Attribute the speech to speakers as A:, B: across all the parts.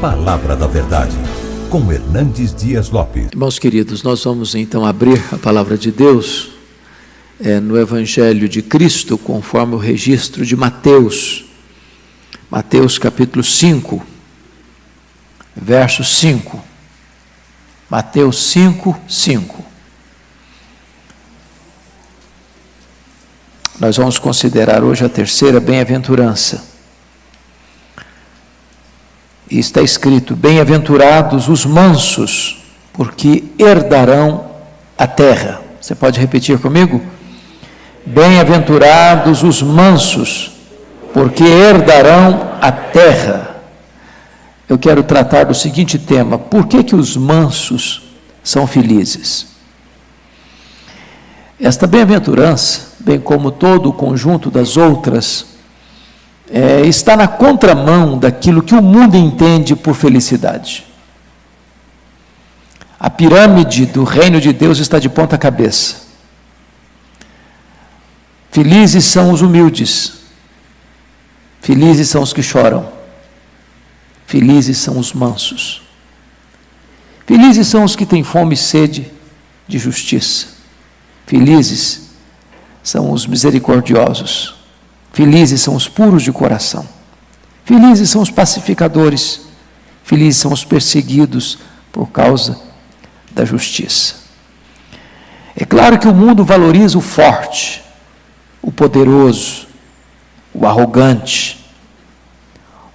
A: Palavra da Verdade, com Hernandes Dias Lopes.
B: Irmãos queridos, nós vamos então abrir a Palavra de Deus no Evangelho de Cristo, conforme o registro de Mateus. Mateus capítulo 5, verso 5. Mateus 5, 5. Nós vamos considerar hoje a terceira bem-aventurança. E está escrito: bem-aventurados os mansos, porque herdarão a terra. Você pode repetir comigo? Bem-aventurados os mansos, porque herdarão a terra. Eu quero tratar do seguinte tema: por que os mansos são felizes? Esta bem-aventurança, bem como todo o conjunto das outras, está na contramão daquilo que o mundo entende por felicidade. A pirâmide do reino de Deus está de ponta cabeça. Felizes são os humildes, felizes são os que choram, felizes são os mansos, felizes são os que têm fome e sede de justiça, felizes são os misericordiosos, felizes são os puros de coração, felizes são os pacificadores, felizes são os perseguidos por causa da justiça. É claro que o mundo valoriza o forte, o poderoso, o arrogante,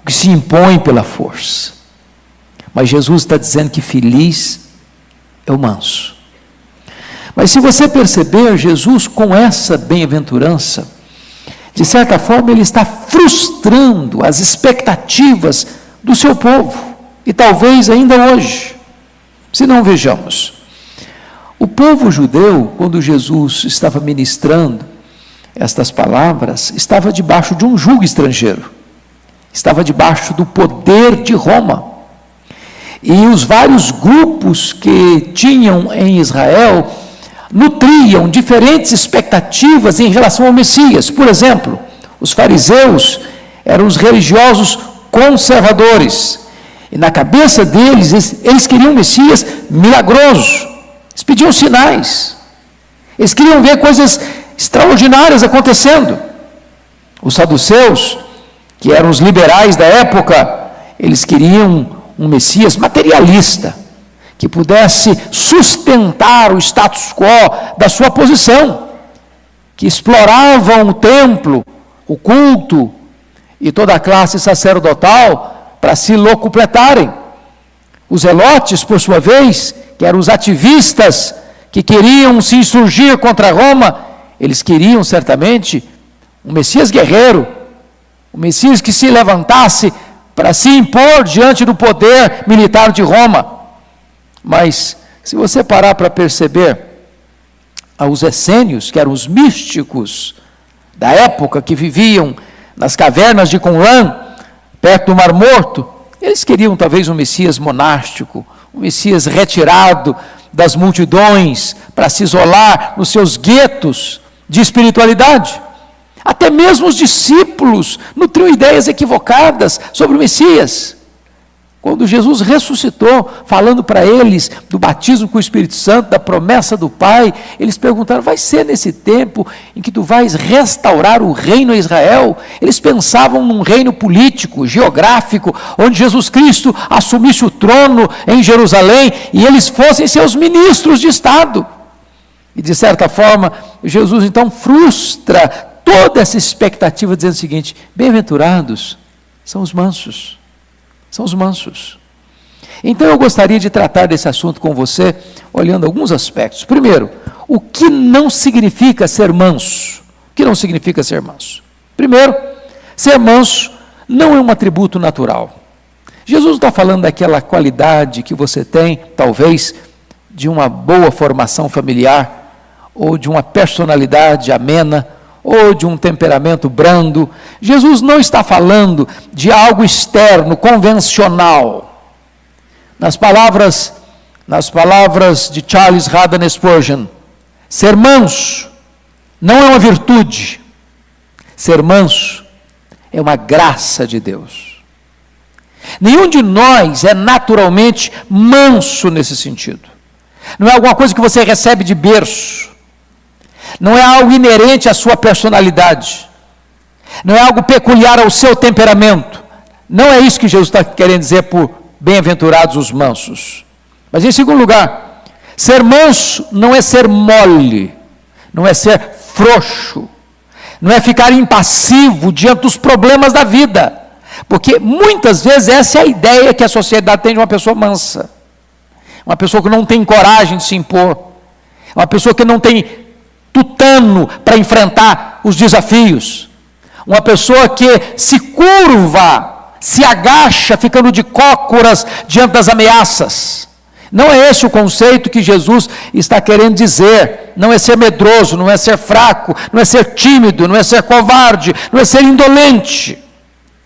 B: o que se impõe pela força. Mas Jesus está dizendo que feliz é o manso. Mas se você perceber, Jesus, com essa bem-aventurança, de certa forma, ele está frustrando as expectativas do seu povo, e talvez ainda hoje. Se não, vejamos. O povo judeu, quando Jesus estava ministrando estas palavras, estava debaixo de um jugo estrangeiro, estava debaixo do poder de Roma. E os vários grupos que tinham em Israel nutriam diferentes expectativas em relação ao Messias. Por exemplo, os fariseus eram os religiosos conservadores, e na cabeça deles, eles queriam um Messias milagroso, eles pediam sinais, eles queriam ver coisas extraordinárias acontecendo. Os saduceus, que eram os liberais da época, eles queriam um Messias materialista, que pudesse sustentar o status quo da sua posição, que exploravam o templo, o culto e toda a classe sacerdotal para se locupletarem. Os zelotes, por sua vez, que eram os ativistas que queriam se insurgir contra Roma, eles queriam certamente um Messias guerreiro, um Messias que se levantasse para se impor diante do poder militar de Roma. Mas, se você parar para perceber, os essênios, que eram os místicos da época, que viviam nas cavernas de Qumran, perto do Mar Morto, eles queriam talvez um Messias monástico, um Messias retirado das multidões, para se isolar nos seus guetos de espiritualidade. Até mesmo os discípulos nutriam ideias equivocadas sobre o Messias. Quando Jesus ressuscitou, falando para eles do batismo com o Espírito Santo, da promessa do Pai, eles perguntaram: vai ser nesse tempo em que tu vais restaurar o reino a Israel? Eles pensavam num reino político, geográfico, onde Jesus Cristo assumisse o trono em Jerusalém e eles fossem seus ministros de Estado. E de certa forma, Jesus então frustra toda essa expectativa, dizendo o seguinte: bem-aventurados são os mansos. São os mansos. Então eu gostaria de tratar desse assunto com você, olhando alguns aspectos. Primeiro, o que não significa ser manso? O que não significa ser manso? Primeiro, ser manso não é um atributo natural. Jesus não está falando daquela qualidade que você tem, talvez, de uma boa formação familiar, ou de uma personalidade amena, ou de um temperamento brando. Jesus não está falando de algo externo, convencional. Nas palavras de Charles Haddon Spurgeon, ser manso não é uma virtude, ser manso é uma graça de Deus. Nenhum de nós é naturalmente manso nesse sentido. Não é alguma coisa que você recebe de berço. Não é algo inerente à sua personalidade. Não é algo peculiar ao seu temperamento. Não é isso que Jesus está querendo dizer por bem-aventurados os mansos. Mas em segundo lugar, ser manso não é ser mole, não é ser frouxo, não é ficar impassivo diante dos problemas da vida. Porque muitas vezes essa é a ideia que a sociedade tem de uma pessoa mansa. Uma pessoa que não tem coragem de se impor. Uma pessoa que não tem tutano para enfrentar os desafios. Uma pessoa que se curva, se agacha, ficando de cócoras diante das ameaças. Não é esse o conceito que Jesus está querendo dizer. Não é ser medroso, não é ser fraco, não é ser tímido, não é ser covarde, não é ser indolente.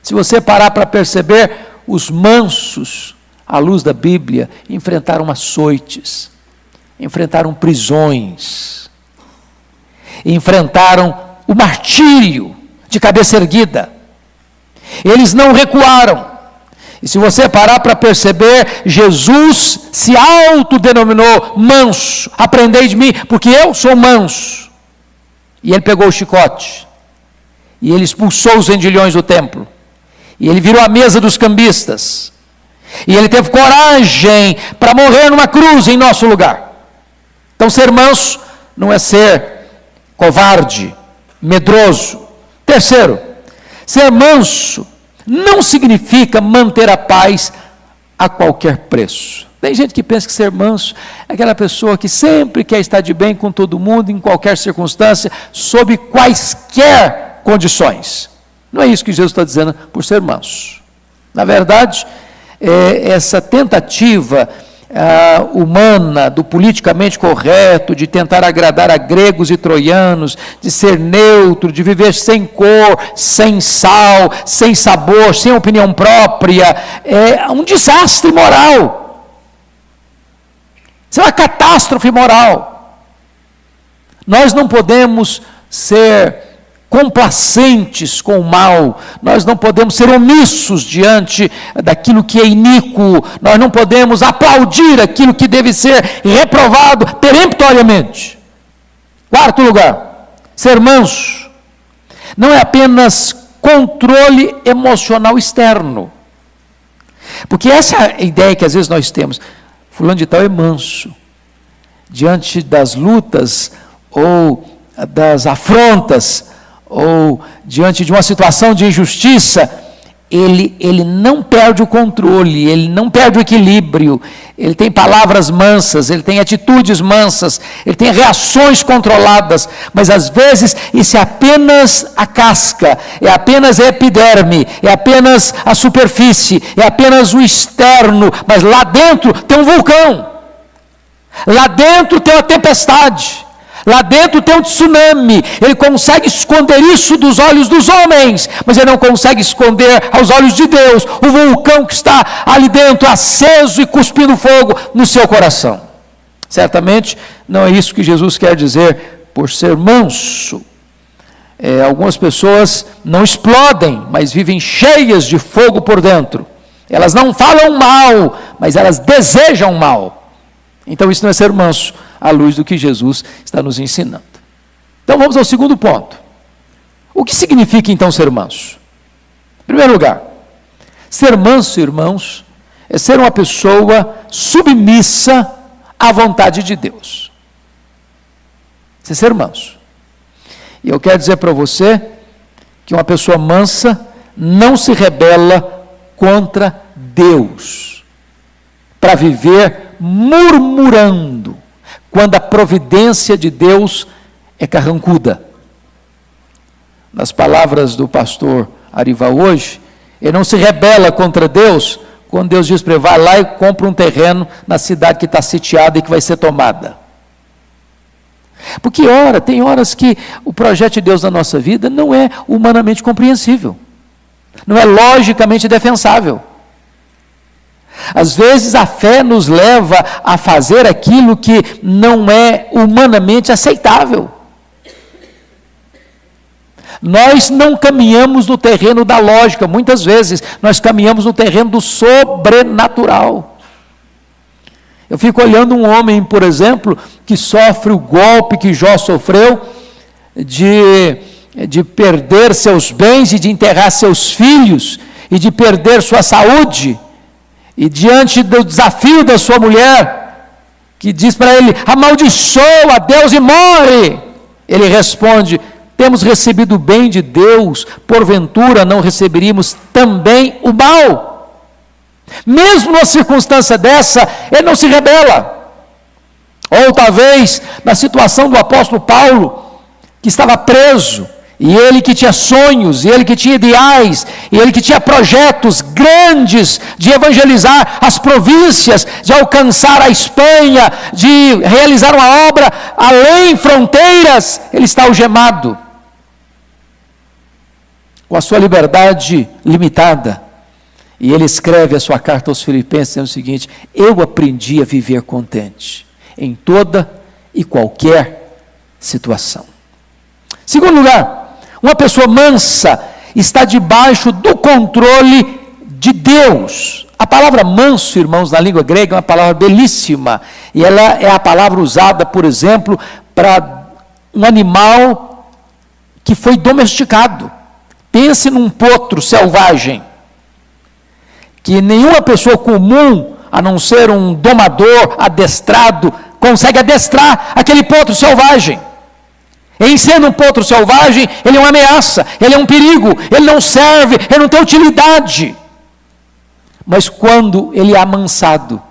B: Se você parar para perceber, os mansos, à luz da Bíblia, enfrentaram açoites, enfrentaram prisões, enfrentaram o martírio de cabeça erguida. Eles não recuaram. E se você parar para perceber, Jesus se autodenominou manso. Aprendei de mim, porque eu sou manso. E ele pegou o chicote, e ele expulsou os vendilhões do templo, e ele virou a mesa dos cambistas, e ele teve coragem para morrer numa cruz em nosso lugar. Então ser manso não é ser covarde, medroso. Terceiro, ser manso não significa manter a paz a qualquer preço. Tem gente que pensa que ser manso é aquela pessoa que sempre quer estar de bem com todo mundo, em qualquer circunstância, sob quaisquer condições. Não é isso que Jesus está dizendo por ser manso. Na verdade, essa tentativa humana, do politicamente correto, de tentar agradar a gregos e troianos, de ser neutro, de viver sem cor, sem sal, sem sabor, sem opinião própria, é um desastre moral. Isso é uma catástrofe moral. Nós não podemos ser complacentes com o mal, nós não podemos ser omissos diante daquilo que é iníquo, nós não podemos aplaudir aquilo que deve ser reprovado peremptoriamente. Quarto lugar, ser manso não é apenas controle emocional externo, porque essa é a ideia que às vezes nós temos. Fulano de tal é manso diante das lutas ou das afrontas, ou diante de uma situação de injustiça, ele não perde o controle, ele não perde o equilíbrio, ele tem palavras mansas, ele tem atitudes mansas, ele tem reações controladas, mas às vezes isso é apenas a casca, é apenas a epiderme, é apenas a superfície, é apenas o externo, mas lá dentro tem um vulcão, lá dentro tem uma tempestade, lá dentro tem um tsunami. Ele consegue esconder isso dos olhos dos homens, mas ele não consegue esconder aos olhos de Deus o vulcão que está ali dentro, aceso e cuspindo fogo no seu coração. Certamente não é isso que Jesus quer dizer por ser manso. Algumas pessoas não explodem, mas vivem cheias de fogo por dentro. Elas não falam mal, mas elas desejam mal. Então isso não é ser manso, à luz do que Jesus está nos ensinando. Então vamos ao segundo ponto. O que significa então ser manso? Em primeiro lugar, ser manso, irmãos, é ser uma pessoa submissa à vontade de Deus. Isso é ser manso. E eu quero dizer para você que uma pessoa mansa não se rebela contra Deus para viver murmurando quando a providência de Deus é carrancuda. Nas palavras do pastor Arival hoje, ele não se rebela contra Deus quando Deus diz para ele, vai lá e compra um terreno na cidade que está sitiada e que vai ser tomada. Porque tem horas que o projeto de Deus na nossa vida não é humanamente compreensível, não é logicamente defensável. Às vezes a fé nos leva a fazer aquilo que não é humanamente aceitável. Nós não caminhamos no terreno da lógica, muitas vezes nós caminhamos no terreno do sobrenatural. Eu fico olhando um homem, por exemplo, que sofre o golpe que Jó sofreu, de perder seus bens e de enterrar seus filhos, e de perder sua saúde, e diante do desafio da sua mulher, que diz para ele: amaldiçoa a Deus e morre. Ele responde: temos recebido o bem de Deus, porventura não receberíamos também o mal? Mesmo numa circunstância dessa, ele não se rebela. Ou talvez na situação do apóstolo Paulo, que estava preso, e ele que tinha sonhos, e ele que tinha ideais, e ele que tinha projetos grandes de evangelizar as províncias, de alcançar a Espanha, de realizar uma obra além fronteiras, ele está algemado, com a sua liberdade limitada. E ele escreve a sua carta aos Filipenses dizendo o seguinte: eu aprendi a viver contente em toda e qualquer situação. Segundo lugar, uma pessoa mansa está debaixo do controle de Deus. A palavra manso, irmãos, na língua grega é uma palavra belíssima, e ela é a palavra usada, por exemplo, para um animal que foi domesticado. Pense num potro selvagem, que nenhuma pessoa comum, a não ser um domador adestrado, consegue adestrar aquele potro selvagem. Em sendo um potro selvagem, ele é uma ameaça, ele é um perigo, ele não serve, ele não tem utilidade. Mas quando ele é amansado,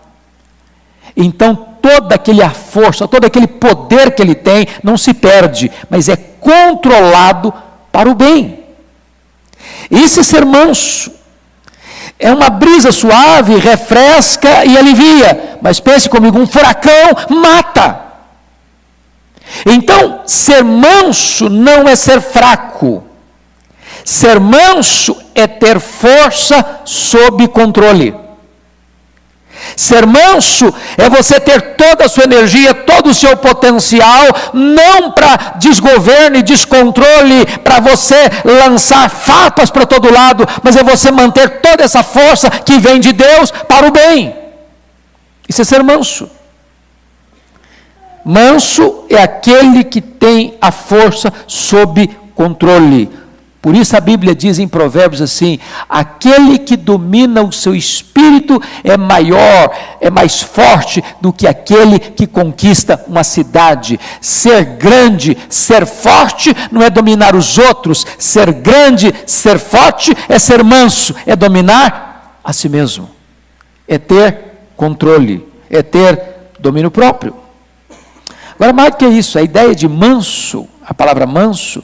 B: então toda aquela força, todo aquele poder que ele tem, não se perde, mas é controlado para o bem. Isso é ser manso. É uma brisa suave, refresca e alivia. Mas pense comigo, um furacão mata. Então, ser manso não é ser fraco. Ser manso é ter força sob controle. Ser manso é você ter toda a sua energia, todo o seu potencial, não para desgoverno e descontrole, para você lançar farpas para todo lado, mas é você manter toda essa força que vem de Deus para o bem. Isso é ser manso. Manso é aquele que tem a força sob controle. Por isso a Bíblia diz em Provérbios assim: aquele que domina o seu espírito é maior, é mais forte do que aquele que conquista uma cidade. Ser grande, ser forte não é dominar os outros. Ser grande, ser forte é ser manso, é dominar a si mesmo, é ter controle, é ter domínio próprio. Agora, mais do que isso, a ideia de manso, a palavra manso,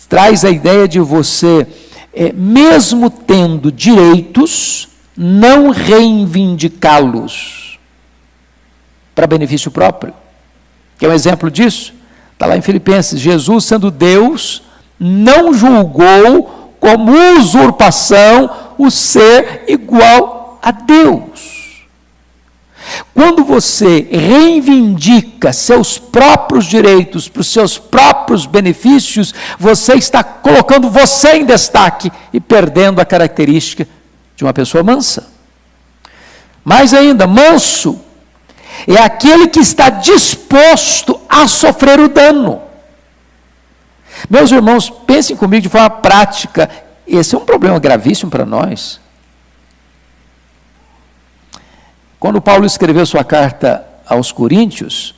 B: traz a ideia de você, mesmo tendo direitos, não reivindicá-los para benefício próprio. Quer um exemplo disso? Está lá em Filipenses: Jesus, sendo Deus, não julgou como usurpação o ser igual a Deus. Quando você reivindica seus próprios direitos para os seus próprios benefícios, você está colocando você em destaque e perdendo a característica de uma pessoa mansa. Mais ainda, manso é aquele que está disposto a sofrer o dano. Meus irmãos, pensem comigo de forma prática, esse é um problema gravíssimo para nós. Quando Paulo escreveu sua carta aos Coríntios,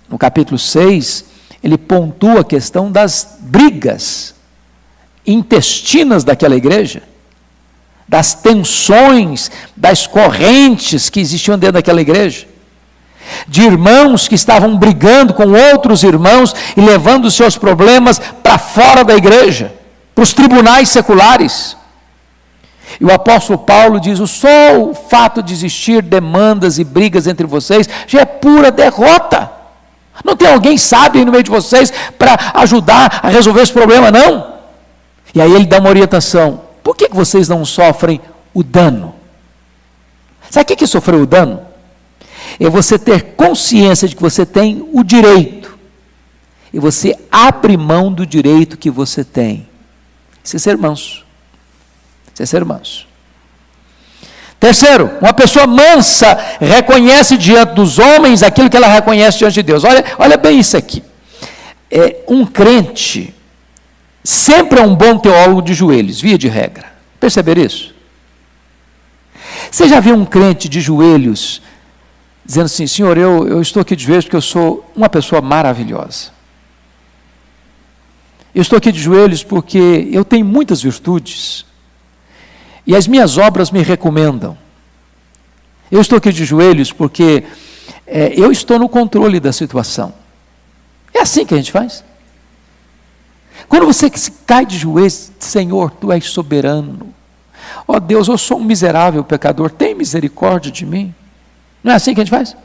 B: no capítulo 6, ele pontua a questão das brigas intestinas daquela igreja, das tensões, das correntes que existiam dentro daquela igreja, de irmãos que estavam brigando com outros irmãos e levando os seus problemas para fora da igreja, para os tribunais seculares. E o apóstolo Paulo diz: só o fato de existir demandas e brigas entre vocês já é pura derrota. Não tem alguém sábio no meio de vocês para ajudar a resolver esse problema, não? E aí ele dá uma orientação: por que vocês não sofrem o dano? Sabe o que é sofrer o dano? É você ter consciência de que você tem o direito e você abre mão do direito que você tem. Isso é ser manso. Isso é ser manso. Terceiro, uma pessoa mansa reconhece diante dos homens aquilo que ela reconhece diante de Deus. Olha bem isso aqui. Um crente sempre é um bom teólogo de joelhos, via de regra. Perceber isso? Você já viu um crente de joelhos dizendo assim: Senhor, eu estou aqui de joelhos porque eu sou uma pessoa maravilhosa. Eu estou aqui de joelhos porque eu tenho muitas virtudes e as minhas obras me recomendam. Eu estou aqui de joelhos porque eu estou no controle da situação. É assim que a gente faz. Quando você cai de joelhos, Senhor, Tu és soberano. Ó Deus, eu sou um miserável pecador, tem misericórdia de mim. Não é assim que a gente faz?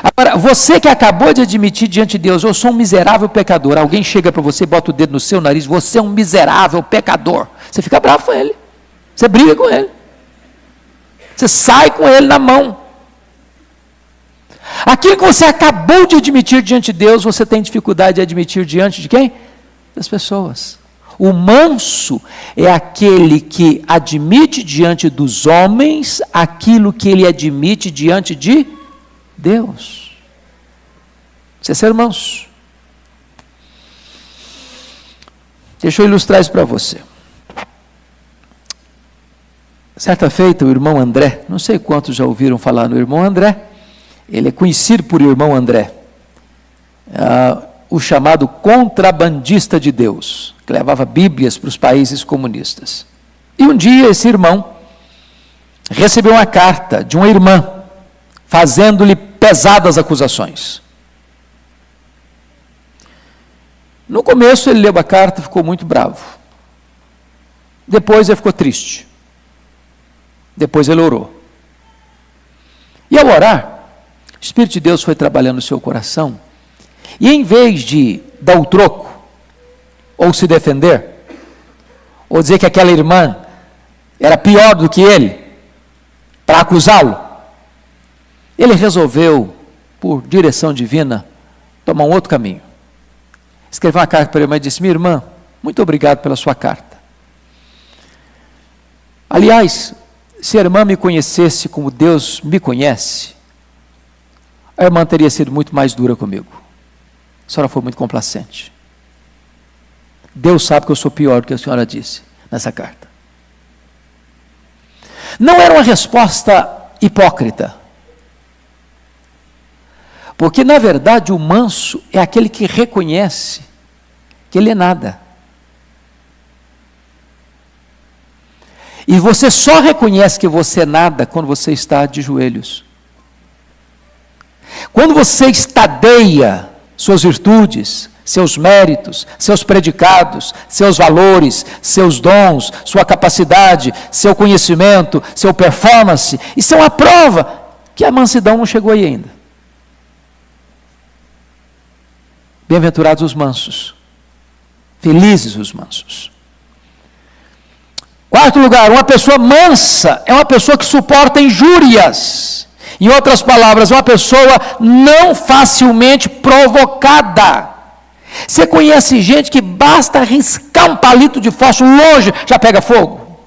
B: Agora, você que acabou de admitir diante de Deus, eu sou um miserável pecador, alguém chega para você, bota o dedo no seu nariz, você é um miserável pecador. Você fica bravo com ele. Você briga com ele. Você sai com ele na mão. Aquilo que você acabou de admitir diante de Deus, você tem dificuldade de admitir diante de quem? Das pessoas. O manso é aquele que admite diante dos homens aquilo que ele admite diante de Deus. Isso é ser manso. Deixa eu ilustrar isso para você. Certa feita, o irmão André, não sei quantos já ouviram falar no irmão André, ele é conhecido por irmão André, o chamado contrabandista de Deus, que levava Bíblias para os países comunistas. E um dia esse irmão recebeu uma carta de uma irmã, fazendo-lhe pesadas acusações. No começo ele leu a carta e ficou muito bravo. Depois ele ficou triste. Depois ele orou. E ao orar, o Espírito de Deus foi trabalhando no seu coração, e em vez de dar o troco, ou se defender, ou dizer que aquela irmã era pior do que ele, para acusá-lo, ele resolveu, por direção divina, tomar um outro caminho. Escreveu uma carta para a irmã e disse: minha irmã, muito obrigado pela sua carta. Aliás, se a irmã me conhecesse como Deus me conhece, a irmã teria sido muito mais dura comigo. A senhora foi muito complacente. Deus sabe que eu sou pior do que a senhora disse nessa carta. Não era uma resposta hipócrita. Porque, na verdade, o manso é aquele que reconhece que ele é nada. E você só reconhece que você é nada quando você está de joelhos. Quando você estadeia suas virtudes, seus méritos, seus predicados, seus valores, seus dons, sua capacidade, seu conhecimento, seu performance, isso é uma prova que a mansidão não chegou aí ainda. Bem-aventurados os mansos, felizes os mansos. Quarto lugar, uma pessoa mansa é uma pessoa que suporta injúrias. Em outras palavras, uma pessoa não facilmente provocada. Você conhece gente que basta arriscar um palito de fósforo longe, já pega fogo?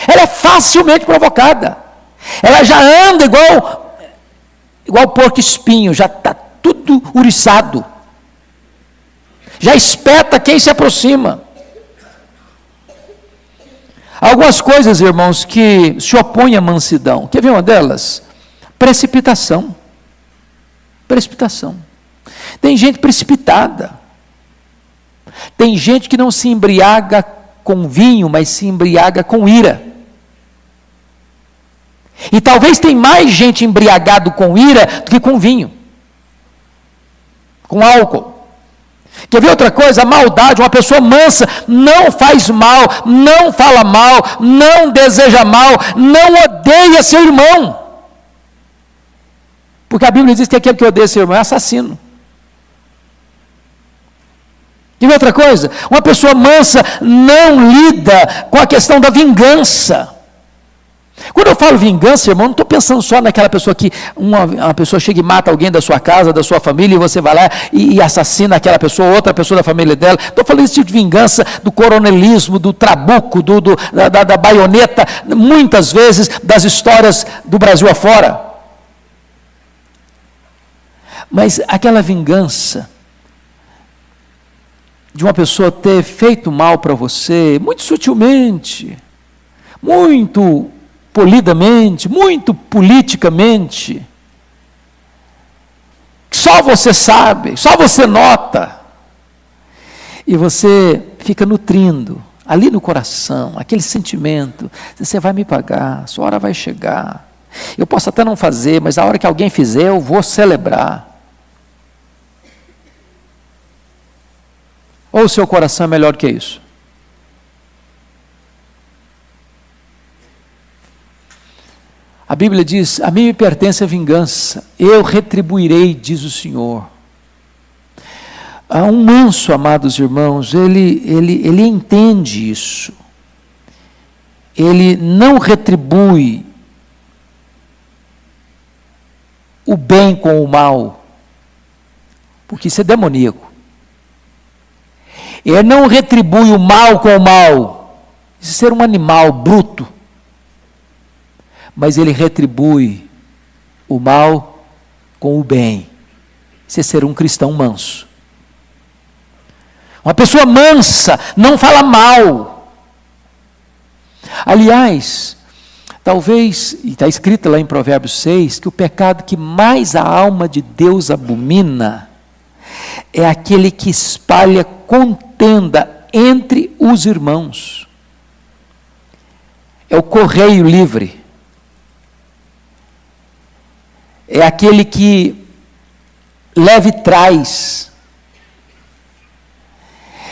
B: Ela é facilmente provocada. Ela já anda igual porco espinho, já está tudo uriçado. Já espeta quem se aproxima. Algumas coisas, irmãos, que se opõem à mansidão. Quer ver uma delas? Precipitação. Precipitação. Tem gente precipitada. Tem gente que não se embriaga com vinho, mas se embriaga com ira. E talvez tem mais gente embriagado com ira do que com vinho. Com álcool. Quer ver outra coisa? A maldade. Uma pessoa mansa não faz mal, não fala mal, não deseja mal, não odeia seu irmão. Porque a Bíblia diz que aquele que odeia seu irmão é assassino. Quer ver outra coisa? Uma pessoa mansa não lida com a questão da vingança. Quando eu falo vingança, irmão, não estou pensando só naquela pessoa que uma pessoa chega e mata alguém da sua casa, da sua família, e você vai lá e assassina aquela pessoa, outra pessoa da família dela. Estou falando desse tipo de vingança, do coronelismo, do trabuco, da baioneta, muitas vezes das histórias do Brasil afora. Mas aquela vingança de uma pessoa ter feito mal para você, muito sutilmente, muito polidamente, muito politicamente, só você sabe, só você nota, e você fica nutrindo, ali no coração, aquele sentimento, você vai me pagar, sua hora vai chegar, eu posso até não fazer, mas a hora que alguém fizer, eu vou celebrar. Ou o seu coração é melhor que isso? A Bíblia diz, a mim me pertence a vingança, eu retribuirei, diz o Senhor. Um manso, amados irmãos, ele entende isso. Ele não retribui o bem com o mal, porque isso é demoníaco. Ele não retribui o mal com o mal, isso é ser um animal bruto. Mas ele retribui o mal com o bem. Isso é ser um cristão manso. Uma pessoa mansa não fala mal. Aliás, talvez, e está escrito lá em Provérbios 6, que o pecado que mais a alma de Deus abomina é aquele que espalha contenda entre os irmãos. É o correio livre. É aquele que leva e traz.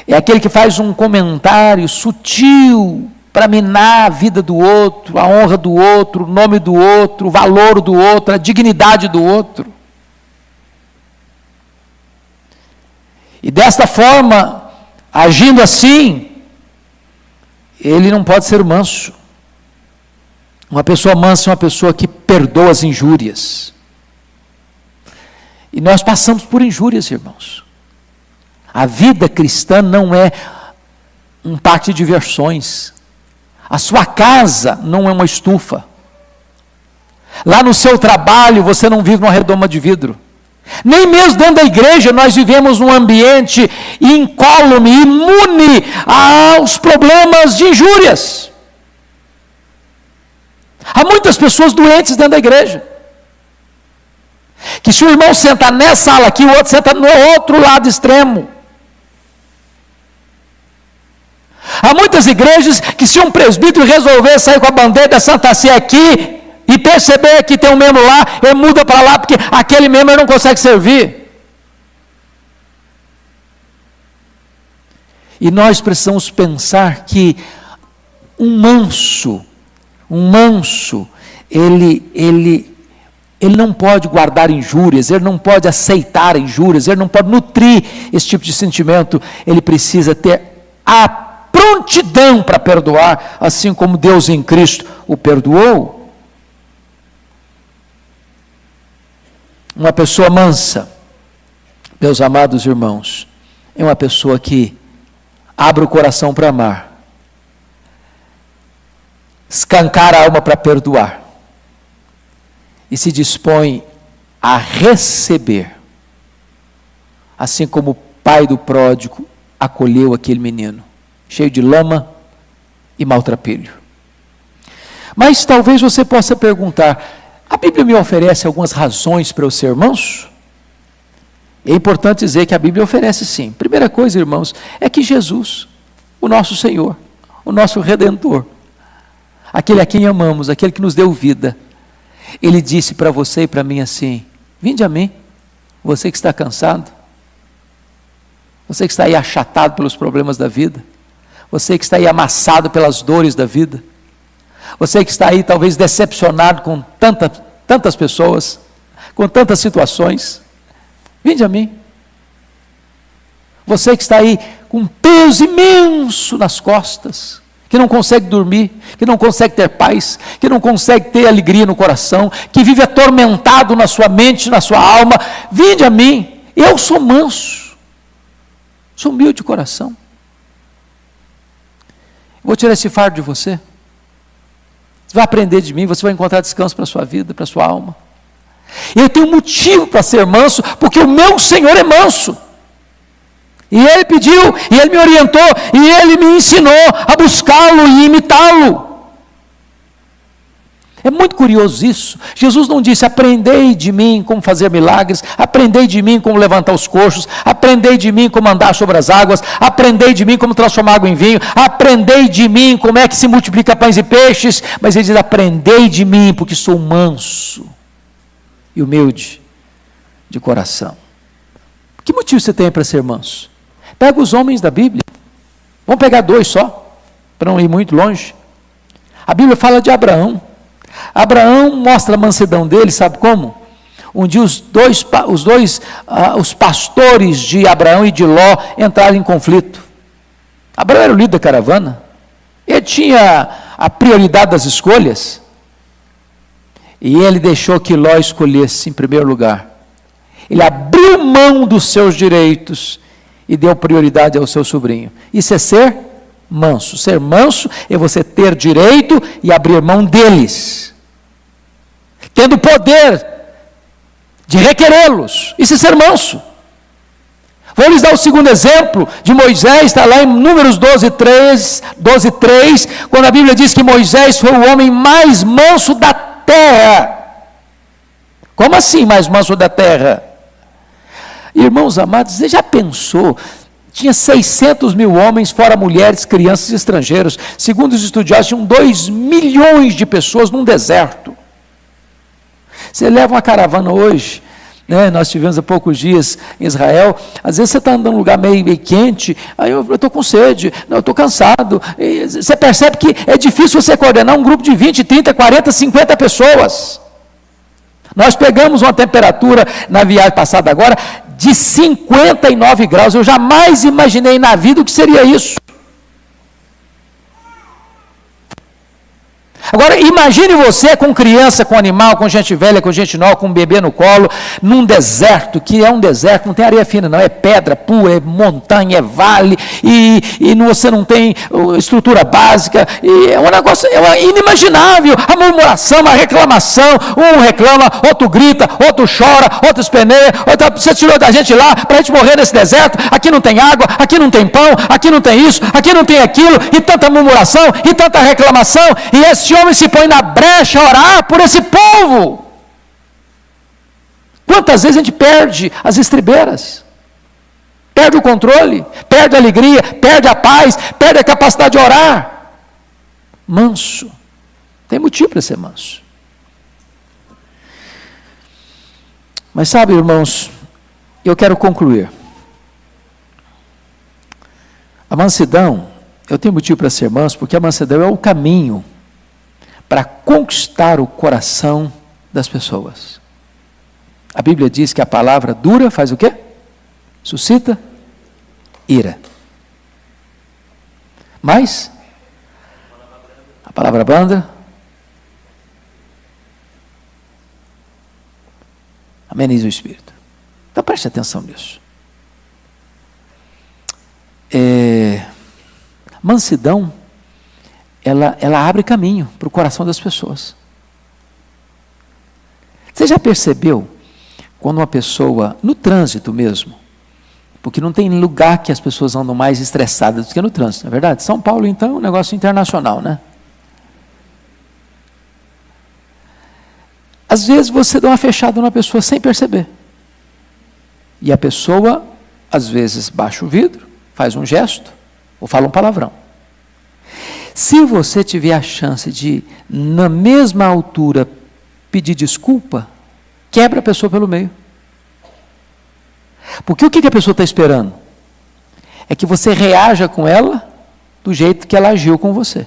B: É aquele que faz um comentário sutil para minar a vida do outro, a honra do outro, o nome do outro, o valor do outro, a dignidade do outro. E desta forma, agindo assim, ele não pode ser manso. Uma pessoa mansa é uma pessoa que perdoa as injúrias. E nós passamos por injúrias, irmãos. A vida cristã não é um parque de diversões. A sua casa não é uma estufa. Lá no seu trabalho você não vive numa redoma de vidro. Nem mesmo dentro da igreja nós vivemos num ambiente incólume, imune aos problemas de injúrias. Há muitas pessoas doentes dentro da igreja. Que se o irmão senta nessa sala aqui, o outro senta no outro lado extremo. Há muitas igrejas que se um presbítero resolver sair com a bandeira da Santa Sé aqui e perceber que tem um membro lá, ele muda para lá porque aquele membro não consegue servir. E nós precisamos pensar que um manso, ele não pode guardar injúrias, ele não pode aceitar injúrias, ele não pode nutrir esse tipo de sentimento, ele precisa ter a prontidão para perdoar, assim como Deus em Cristo o perdoou. Uma pessoa mansa, meus amados irmãos, é uma pessoa que abre o coração para amar, escancara a alma para perdoar, e se dispõe a receber, assim como o pai do pródigo acolheu aquele menino, cheio de lama e maltrapilho. Mas talvez você possa perguntar, a Bíblia me oferece algumas razões para eu ser manso? É importante dizer que a Bíblia oferece sim. Primeira coisa, irmãos, é que Jesus, o nosso Senhor, o nosso Redentor, aquele a quem amamos, aquele que nos deu vida, ele disse para você e para mim assim: vinde a mim, você que está cansado, você que está aí achatado pelos problemas da vida, você que está aí amassado pelas dores da vida, você que está aí talvez decepcionado com tantas pessoas, com tantas situações, vinde a mim. Você que está aí com um peso imenso nas costas, que não consegue dormir, que não consegue ter paz, que não consegue ter alegria no coração, que vive atormentado na sua mente, na sua alma, vinde a mim, eu sou manso, sou humilde de coração. Vou tirar esse fardo de você. Você vai aprender de mim, você vai encontrar descanso para a sua vida, para a sua alma. Eu tenho motivo para ser manso, porque o meu Senhor é manso. E Ele pediu, e Ele me orientou, e Ele me ensinou a buscá-lo e imitá-lo. É muito curioso isso. Jesus não disse, aprendei de mim como fazer milagres, aprendei de mim como levantar os coxos, aprendei de mim como andar sobre as águas, aprendei de mim como transformar água em vinho, aprendei de mim como é que se multiplica pães e peixes, mas Ele diz, aprendei de mim, porque sou manso e humilde de coração. Que motivo você tem para ser manso? Pega os homens da Bíblia, vamos pegar 2 só, para não ir muito longe. A Bíblia fala de Abraão. Abraão mostra a mansidão dele, sabe como? Um dia os pastores de Abraão e de Ló entraram em conflito. Abraão era o líder da caravana, ele tinha a prioridade das escolhas, e ele deixou que Ló escolhesse em primeiro lugar. Ele abriu mão dos seus direitos e deu prioridade ao seu sobrinho. Isso é ser manso. Ser manso é você ter direito e abrir mão deles, tendo poder de requerê-los. Isso é ser manso. Vou lhes dar o segundo exemplo de Moisés, está lá em Números 12:3, quando a Bíblia diz que Moisés foi o homem mais manso da terra. Como assim mais manso da terra? Irmãos amados, você já pensou? Tinha 600 mil homens, fora mulheres, crianças e estrangeiros. Segundo os estudiosos, tinham 2 milhões de pessoas num deserto. Você leva uma caravana hoje, né? Nós tivemos há poucos dias em Israel, às vezes você está andando num lugar meio quente, aí eu estou com sede, eu estou cansado, e você percebe que é difícil você coordenar um grupo de 20, 30, 40, 50 pessoas. Nós pegamos uma temperatura na viagem passada agora, de 59 graus, eu jamais imaginei na vida o que seria isso. Agora, imagine você com criança, com animal, com gente velha, com gente nova, com um bebê no colo, num deserto, que é um deserto, não tem areia fina não, é pedra pura, é montanha, é vale, e você não tem estrutura básica, e é um negócio inimaginável, a murmuração, a reclamação, um reclama, outro grita, outro chora, outro espeneia, você tirou da gente lá, para a gente morrer nesse deserto, aqui não tem água, aqui não tem pão, aqui não tem isso, aqui não tem aquilo, e tanta murmuração, e tanta reclamação, e esse homem se põe na brecha a orar por esse povo. Quantas vezes a gente perde as estribeiras, perde o controle, perde a alegria, perde a paz, perde a capacidade de orar. Manso, tem motivo para ser manso. Mas sabe, irmãos, eu quero concluir. A mansidão, eu tenho motivo para ser manso, porque a mansidão é o caminho para conquistar o coração das pessoas. A Bíblia diz que a palavra dura faz o quê? Suscita ira. Mas a palavra branda ameniza o espírito. Então preste atenção nisso. Mansidão, ela abre caminho para o coração das pessoas. Você já percebeu quando uma pessoa, no trânsito mesmo, porque não tem lugar que as pessoas andam mais estressadas do que no trânsito, não é verdade? São Paulo, então, é um negócio internacional, né? Às vezes você dá uma fechada numa pessoa sem perceber. E a pessoa, às vezes, baixa o vidro, faz um gesto, ou fala um palavrão. Se você tiver a chance de, na mesma altura, pedir desculpa, quebra a pessoa pelo meio. Porque o que a pessoa está esperando? É que você reaja com ela do jeito que ela agiu com você.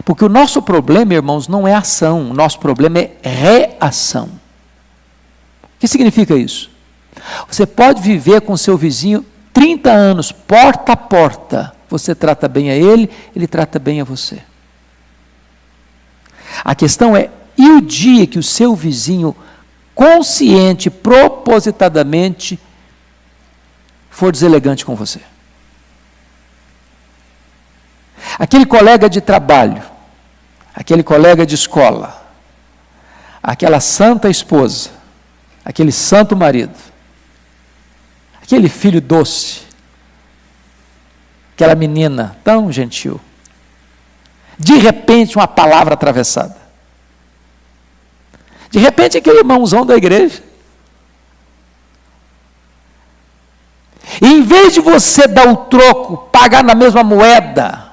B: Porque o nosso problema, irmãos, não é ação, o nosso problema é reação. O que significa isso? Você pode viver com seu vizinho 30 anos, porta a porta, você trata bem a ele, ele trata bem a você. A questão é, e o dia que o seu vizinho, consciente, propositadamente, for deselegante com você? Aquele colega de trabalho, aquele colega de escola, aquela santa esposa, aquele santo marido, aquele filho doce, aquela menina tão gentil, de repente uma palavra atravessada, de repente aquele irmãozão da igreja, e em vez de você dar o troco, pagar na mesma moeda,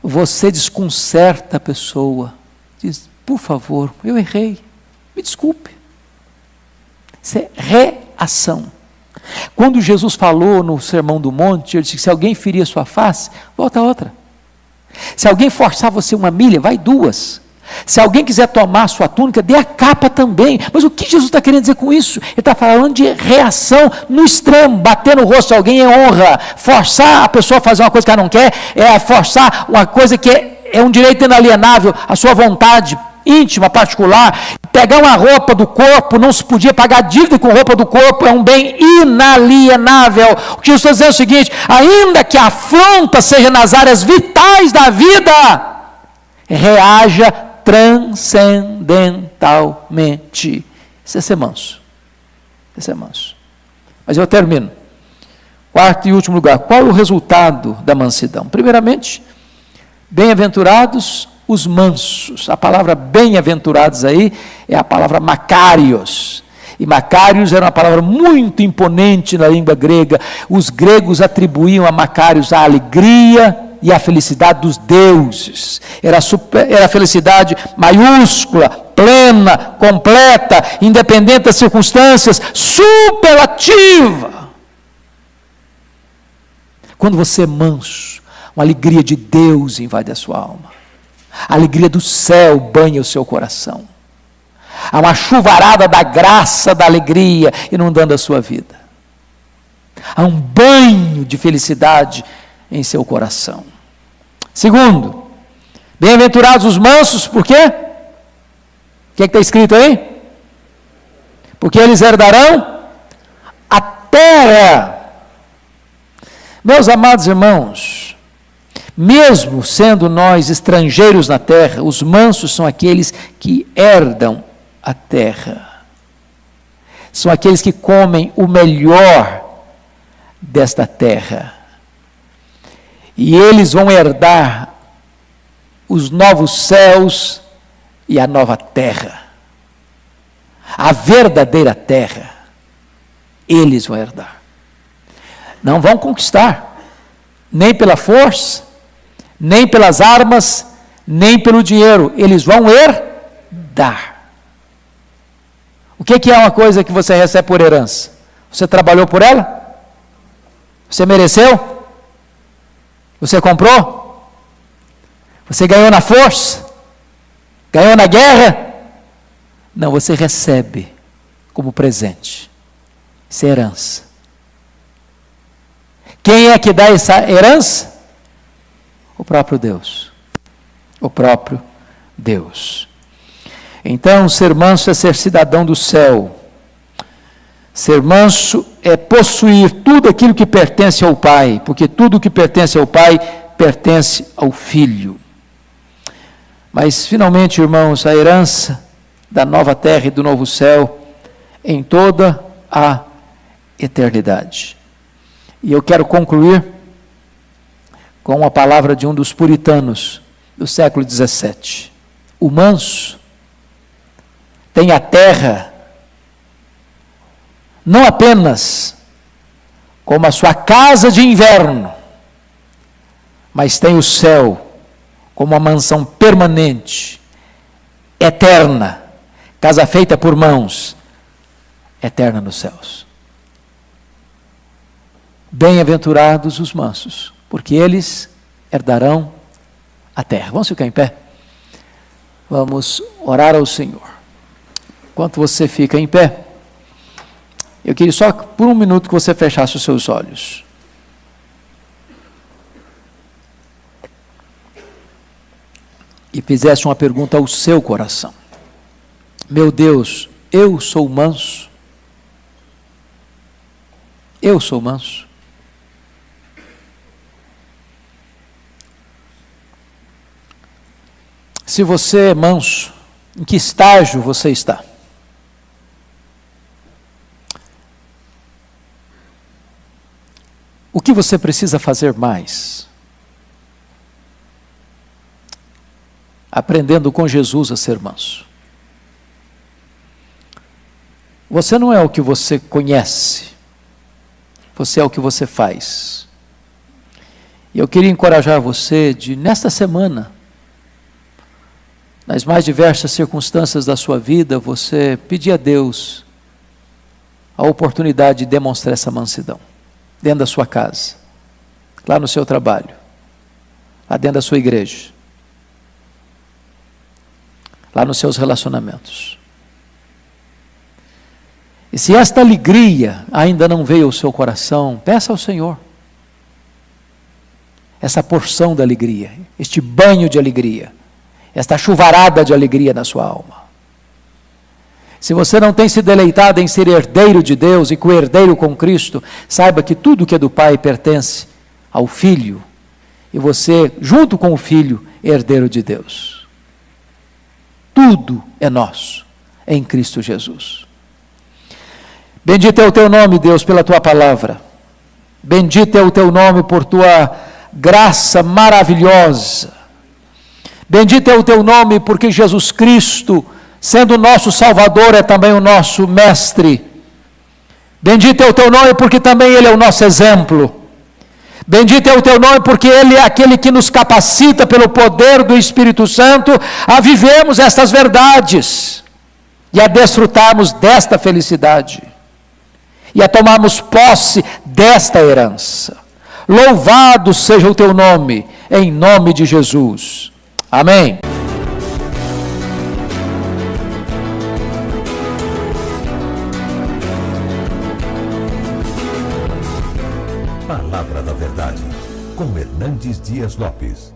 B: você desconcerta a pessoa, diz, por favor, eu errei, me desculpe. Isso é reação. Quando Jesus falou no Sermão do Monte, ele disse que se alguém ferir a sua face, volta a outra. Se alguém forçar você 1 milha, vai 2. Se alguém quiser tomar a sua túnica, dê a capa também. Mas o que Jesus está querendo dizer com isso? Ele está falando de reação no extremo. Bater no rosto de alguém é honra. Forçar a pessoa a fazer uma coisa que ela não quer, é forçar uma coisa que é um direito inalienável, a sua vontade íntima, particular. Pegar uma roupa do corpo, não se podia pagar dívida com roupa do corpo, é um bem inalienável. O que Jesus está dizendo é o seguinte, ainda que a afronta seja nas áreas vitais da vida, reaja transcendentalmente. Isso é ser manso. Isso é manso. Mas eu termino. Quarto e último lugar, qual é o resultado da mansidão? Primeiramente, bem-aventurados os mansos. A palavra bem-aventurados aí é a palavra Macários. E Macários era uma palavra muito imponente na língua grega. Os gregos atribuíam a Macários a alegria e a felicidade dos deuses. Era a felicidade maiúscula, plena, completa, independente das circunstâncias, superlativa. Quando você é manso, uma alegria de Deus invade a sua alma. A alegria do céu banha o seu coração. Há uma chuvarada da graça, da alegria inundando a sua vida. Há um banho de felicidade em seu coração. Segundo, bem-aventurados os mansos, por quê? O que está escrito aí? Porque eles herdarão a terra. Meus amados irmãos, mesmo sendo nós estrangeiros na terra, os mansos são aqueles que herdam a terra. São aqueles que comem o melhor desta terra. E eles vão herdar os novos céus e a nova terra. A verdadeira terra. Eles vão herdar. Não vão conquistar, nem pela força, nem pelas armas, nem pelo dinheiro. Eles vão herdar. O que é uma coisa que você recebe por herança? Você trabalhou por ela? Você mereceu? Você comprou? Você ganhou na força? Ganhou na guerra? Não, você recebe como presente. Isso é herança. Quem é que dá essa herança? O próprio Deus. O próprio Deus. Então, ser manso é ser cidadão do céu. Ser manso é possuir tudo aquilo que pertence ao Pai, porque tudo que pertence ao Pai pertence ao Filho. Mas, finalmente, irmãos, a herança da nova terra e do novo céu em toda a eternidade. E eu quero concluir com a palavra de um dos puritanos do século XVII. O manso tem a terra não apenas como a sua casa de inverno, mas tem o céu como uma mansão permanente, eterna, casa feita por mãos, eterna nos céus. Bem-aventurados os mansos, porque eles herdarão a terra. Vamos ficar em pé? Vamos orar ao Senhor. Enquanto você fica em pé, eu queria só por um minuto que você fechasse os seus olhos. e fizesse uma pergunta ao seu coração: meu Deus, eu sou manso? Eu sou manso? Se você é manso, em que estágio você está? O que você precisa fazer mais? Aprendendo com Jesus a ser manso. Você não é o que você conhece, você é o que você faz. E eu queria encorajar você de, nesta semana, nas mais diversas circunstâncias da sua vida, você pedir a Deus a oportunidade de demonstrar essa mansidão, dentro da sua casa, lá no seu trabalho, lá dentro da sua igreja, lá nos seus relacionamentos. E se esta alegria ainda não veio ao seu coração, peça ao Senhor essa porção da alegria, este banho de alegria, esta chuvarada de alegria na sua alma. Se você não tem se deleitado em ser herdeiro de Deus e co-herdeiro com Cristo, saiba que tudo que é do Pai pertence ao Filho, e você, junto com o Filho, herdeiro de Deus. Tudo é nosso em Cristo Jesus. Bendito é o teu nome, Deus, pela tua palavra. Bendito é o teu nome por tua graça maravilhosa. Bendito é o teu nome porque Jesus Cristo, sendo o nosso Salvador, é também o nosso Mestre. Bendito é o teu nome porque também Ele é o nosso exemplo. Bendito é o teu nome porque Ele é aquele que nos capacita pelo poder do Espírito Santo a vivermos estas verdades e a desfrutarmos desta felicidade e a tomarmos posse desta herança. Louvado seja o teu nome, em nome de Jesus. Amém.
A: Palavra da Verdade, com Hernandes Dias Lopes.